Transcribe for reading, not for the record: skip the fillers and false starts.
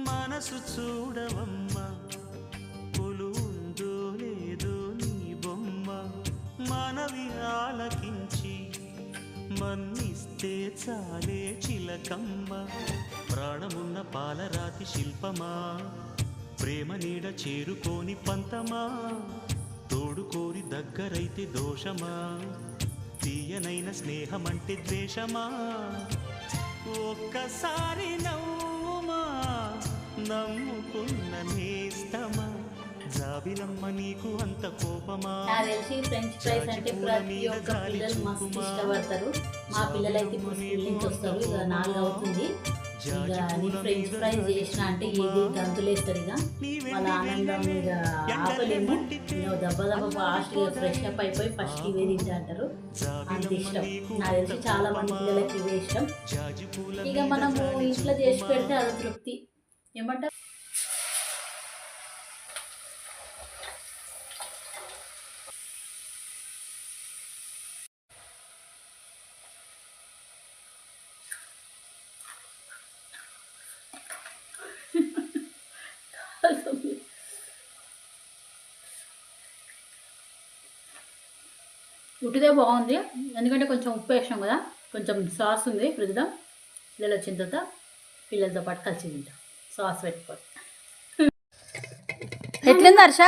మనసు చూడవమ్మా కొలుందో లేదో నీ బొమ్మ మనవి ఆలకించి మన్నిస్తే చాలే చిలకమ్మ ప్రాణమున్న పాలరాతి శిల్పమా ప్రేమ నీడ చేరుకోని పంతమా తోడుకోరి దగ్గరైతే దోషమా తీయనైన స్నేహమంటే ద్వేషమా ఒక్కసారి నవ్వుమా నమ్ముకున్న నేస్తమా జాబిలమ్మ నీకు అంత కోపమా ఫ్రెంచ్ ఫ్రైస్ అంటే ప్రతి ఒక్క పిల్లలు మస్తు ఇష్టపడతారు. మా పిల్లలు అయితే ఇప్పుడు స్కూల్ నుంచి వస్తారు, ఇక 4 అవుతుంది. ఇక నేను ఫ్రెంచ్ ఫ్రైస్ చేసిన అంటే ఇది గంతులేస్తారు. ఇక వాళ్ళ ఆనందం ఇక ఆపలేము. దెబ్బ ఫాస్ట్గా ఫ్రెష్ అప్ అయిపోయి ఫస్ట్ ఇవే తింటా అంటారు. అంత ఇష్టం. నాకు తెలిసి చాలా మంది పిల్లలకి ఇవే ఇష్టం. ఇక మనము ఇంట్లో చేసి పెడితే అది తృప్తి. ఏమంటారు? ఉట్టిదే బాగుంది, ఎందుకంటే కొంచెం ఉప్పు వేసాం కదా, కొంచెం సాస్ ఉంది ఫ్రిడ్జ్లో. పిల్లలు వచ్చిన తర్వాత పిల్లలతో పాటు కలిసి తింటాం సాస్ పెట్టుకోవాలి. ఎట్లుంది హర్ష?